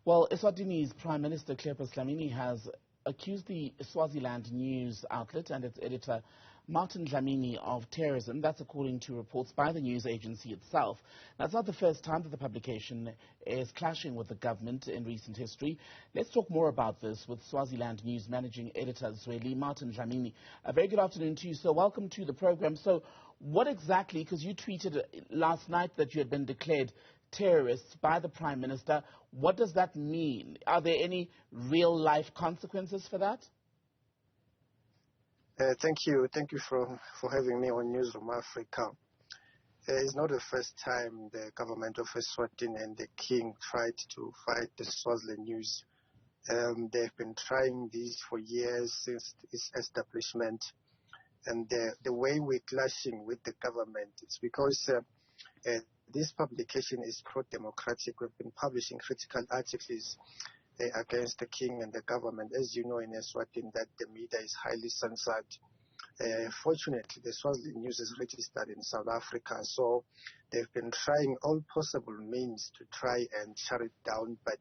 Well, Eswatini's Prime Minister Cleopas Dlamini has accused the Swaziland news outlet and its editor Martin Dlamini of terrorism. That's according to reports by the news agency itself. Now, it's not the first time that the publication is clashing with the government in recent history. Let's talk more about this with Swaziland News Managing Editor Zweli Martin Dlamini. A very good afternoon to you, sir. Welcome to the program. So what exactly, because you tweeted last night that you had been declared terrorists by the Prime Minister, what does that mean? Are there any real-life consequences for that? Thank you for having me on Newzroom Afrika. It's not the first time the government of Eswatini and the King tried to fight the Swaziland news. They've been trying this for years since its establishment. And the way we're clashing with the government is because this publication is pro-democratic. We've been publishing critical articles against the King and the government. As you know, in Eswatini, that the media is highly censored. Fortunately, the Swaziland news is registered in South Africa, so they've been trying all possible means to try and shut it down, but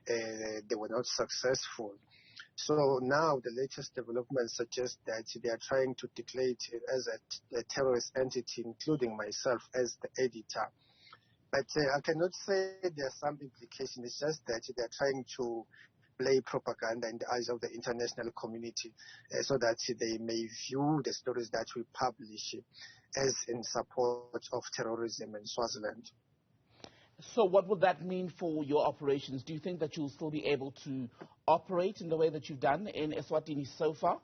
they were not successful. So now the latest developments suggest that they are trying to declare it as a terrorist entity, including myself as the editor. But I cannot say there's some implication. It's just that they're trying to play propaganda in the eyes of the international community so that they may view the stories that we publish as in support of terrorism in Swaziland. So what would that mean for your operations? Do you think that you'll still be able to operate in the way that you've done in Eswatini so far?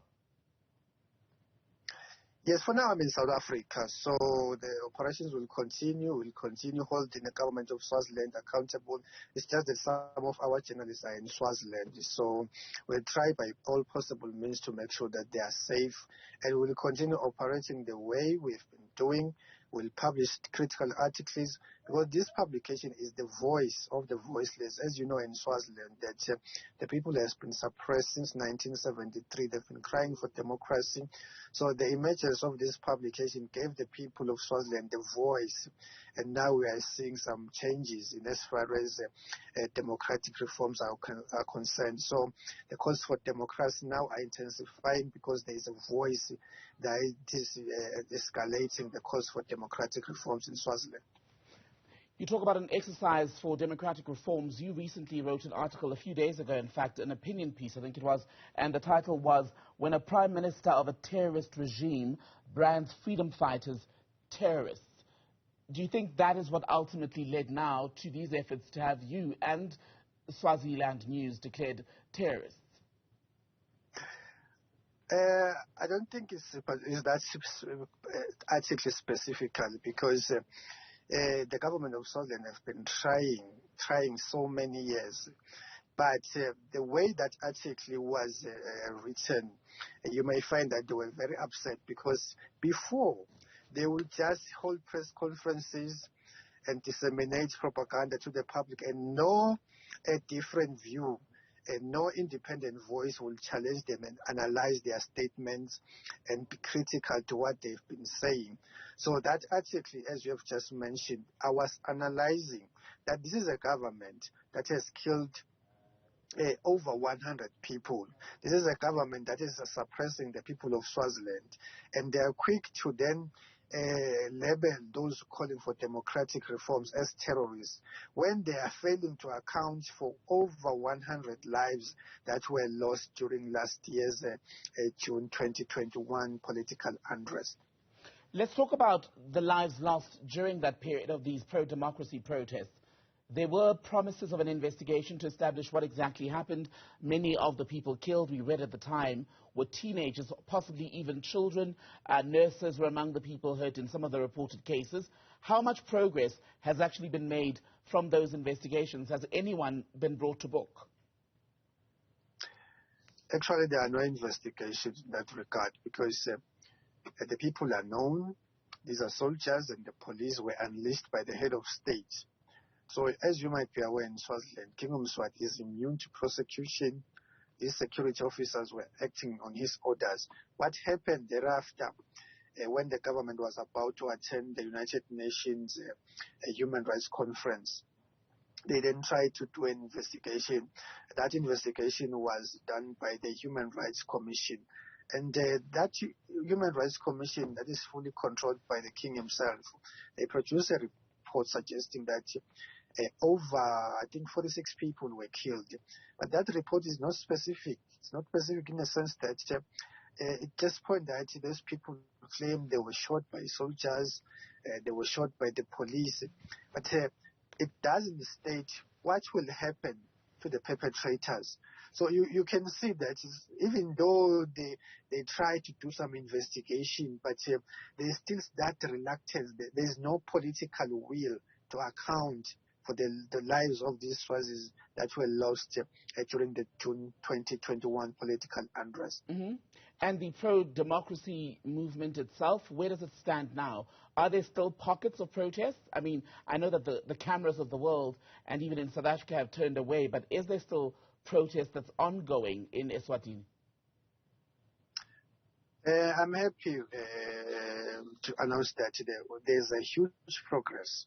Yes, for now I'm in South Africa, so the operations will continue. We'll continue holding the government of Swaziland accountable. It's just that some of our journalists are in Swaziland, so we'll try by all possible means to make sure that they are safe, and we'll continue operating the way we've been doing. We'll publish critical articles, because this publication is the voice of the voiceless. As you know, in Swaziland, that the people has been suppressed since 1973. They've been crying for democracy. So the emergence of this publication gave the people of Swaziland the voice. And now we are seeing some changes in as far as democratic reforms are concerned. So the calls for democracy now are intensifying because there is a voice that is escalating the calls for democratic reforms in Swaziland. You talk about an exercise for democratic reforms. You recently wrote an article a few days ago, in fact, an opinion piece, I think it was, and the title was, "When a Prime Minister of a Terrorist Regime Brands Freedom Fighters Terrorists." Do you think that is what ultimately led now to these efforts to have you and Swaziland News declared terrorists? I don't think it's that article specifically, because the government of Swaziland has been trying so many years. But the way that article was written, you may find that they were very upset, because before they would just hold press conferences and disseminate propaganda to the public, and no different view and no independent voice will challenge them and analyze their statements and be critical to what they've been saying. So that article, as you have just mentioned, I was analyzing that this is a government that has killed over 100 people. This is a government that is suppressing the people of Swaziland, and they are quick to then label those calling for democratic reforms as terrorists, when they are failing to account for over 100 lives that were lost during last year's June 2021 political unrest. Let's talk about the lives lost during that period of these pro-democracy protests. There were promises of an investigation to establish what exactly happened. Many of the people killed, we read at the time, were teenagers, possibly even children. Nurses were among the people hurt in some of the reported cases. How much progress has actually been made from those investigations? Has anyone been brought to book? Actually, there are no investigations in that regard, because the people are known. These are soldiers, and the police were unleashed by the head of state. So, as you might be aware, in Swaziland, King Mswati is immune to prosecution. His security officers were acting on his orders. What happened thereafter, when the government was about to attend the United Nations Human Rights Conference, They then tried to do an investigation. That investigation was done by the Human Rights Commission. And that Human Rights Commission that is fully controlled by the king himself, they produced a report suggesting that over, I think, 46 people were killed. But that report is not specific. It's not specific in the sense that it just points that those people claim they were shot by soldiers, they were shot by the police. But it doesn't state what will happen to the perpetrators. So you can see that even though they try to do some investigation, but there's still that reluctance. There's no political will to account for the lives of these Swazis that were lost during the June 2021 political unrest. Mm-hmm. And the pro-democracy movement itself, where does it stand now? Are there still pockets of protests? I mean, I know that the cameras of the world and even in South Africa have turned away, but is there still protest that's ongoing in Eswatini? I'm happy to announce that there's a huge progress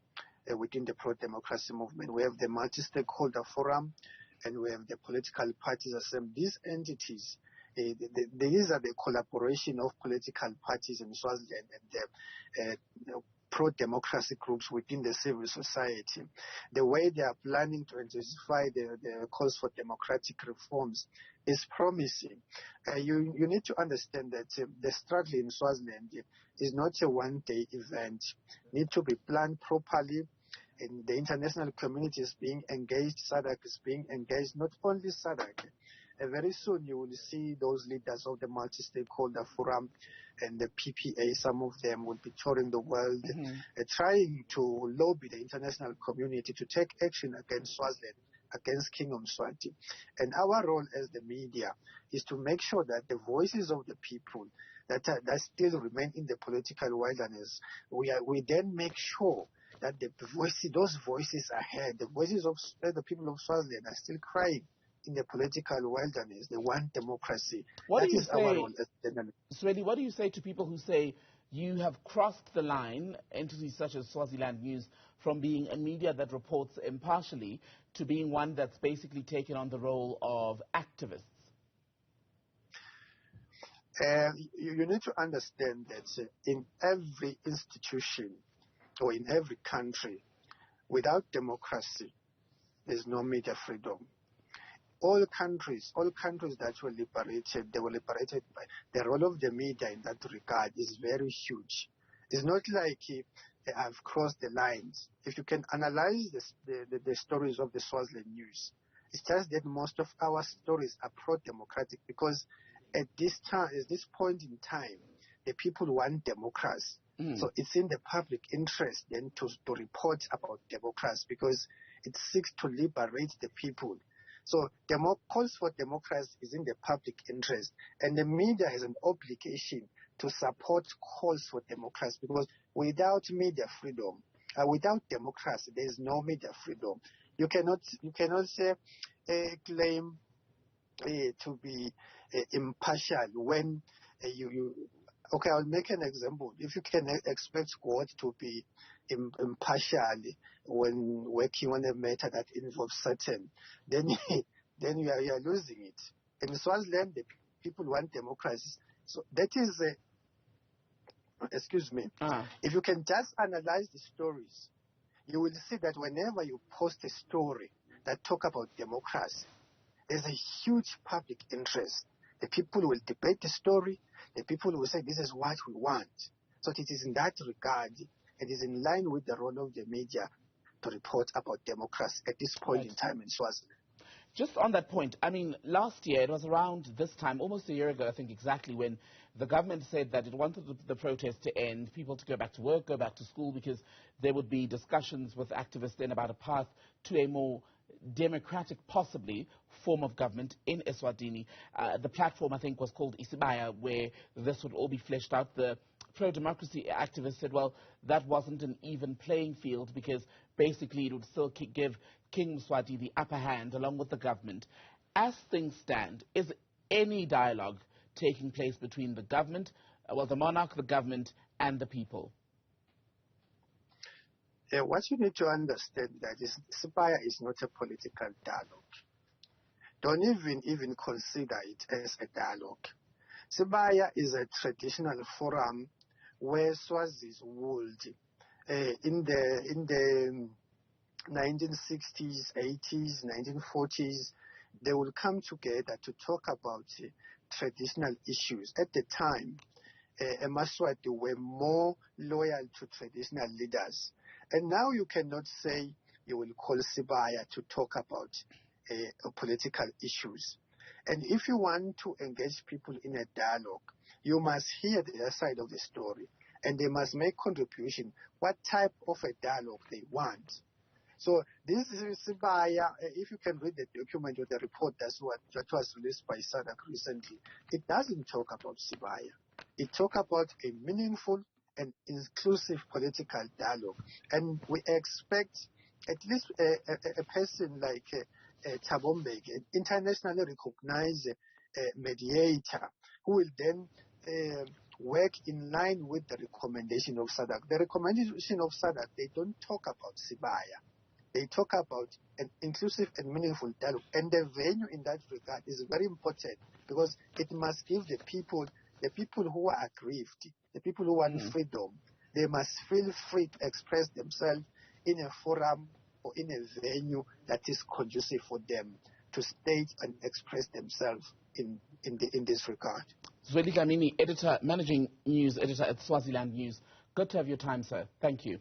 within the pro-democracy movement. We have the multi-stakeholder forum and we have the political parties assembly. These entities, these are the collaboration of political parties in Swaziland and the pro-democracy groups within the civil society. The way they are planning to intensify the calls for democratic reforms is promising. You need to understand that the struggle in Swaziland is not a one-day event. It needs to be planned properly. And the international community is being engaged, SADC is being engaged, not only SADC. Very soon you will see those leaders of the multi-stakeholder forum and the PPA, some of them will be touring the world, trying to lobby the international community to take action against Swaziland, against Kingdom Mswati. And our role as the media is to make sure that the voices of the people that still remain in the political wilderness, we then make sure that those voices are heard. The voices of the people of Swaziland are still crying in the political wilderness. They want democracy. That is our role as journalists. Zweli, what do you say to people who say you have crossed the line, entities such as Swaziland News, from being a media that reports impartially to being one that's basically taken on the role of activists? You need to understand that in every institution or in every country, without democracy, there's no media freedom. All countries that were liberated, they were liberated by the role of the media in that regard is very huge. It's not like I've crossed the lines. If you can analyze the stories of the Swaziland News, it's just that most of our stories are pro-democratic because at this point in time, the people want democracy. So it's in the public interest then to report about democracy because it seeks to liberate the people. So calls for democracy is in the public interest, and the media has an obligation to support calls for democracy because without media freedom, without democracy, there is no media freedom. You cannot say claim to be impartial when you. Okay, I'll make an example. If you can expect God to be impartial when working on a matter that involves Satan, then you are losing it. In Swaziland, the people want democracy. So that is, excuse me, if you can just analyze the stories, you will see that whenever you post a story that talk about democracy, there's a huge public interest. The people will debate the story. The people will say, this is what we want. So it is in that regard, it is in line with the role of the media to report about democracy at this point in time in Swaziland. Just on that point, I mean, last year, it was around this time, almost a year ago, I think exactly, when the government said that it wanted the protest to end, people to go back to work, go back to school, because there would be discussions with activists then about a path to a more democratic, possibly, form of government in Eswatini. The platform, I think, was called Isibaya, where this would all be fleshed out. The pro-democracy activists said, well, that wasn't an even playing field because basically it would still give King Mswati the upper hand along with the government. As things stand, is any dialogue taking place between the government, the monarch, the government, and the people? What you need to understand that is Sibaya is not a political dialogue. Don't even consider it as a dialogue. Sibaya is a traditional forum where Swazis would, in the 1960s, 80s, 1940s, they will come together to talk about traditional issues. At the time, Maswati were more loyal to traditional leaders. And now you cannot say you will call Sibaya to talk about political issues. And if you want to engage people in a dialogue, you must hear their side of the story. And they must make contribution, what type of a dialogue they want. So this is Sibaya. If you can read the document or the report that was released by SADC recently, it doesn't talk about Sibaya. It talks about a meaningful and inclusive political dialogue. And we expect at least a person like Thabo Mbeki, an internationally recognized mediator, who will then work in line with the recommendation of SADC. The recommendation of SADC, they don't talk about Sibaya. They talk about an inclusive and meaningful dialogue. And the venue in that regard is very important because it must give the people who are aggrieved, the people who want freedom, they must feel free to express themselves in a forum or in a venue that is conducive for them to state and express themselves in this regard. Zweli Dlamini, managing news editor at Swaziland News. Good to have your time, sir. Thank you.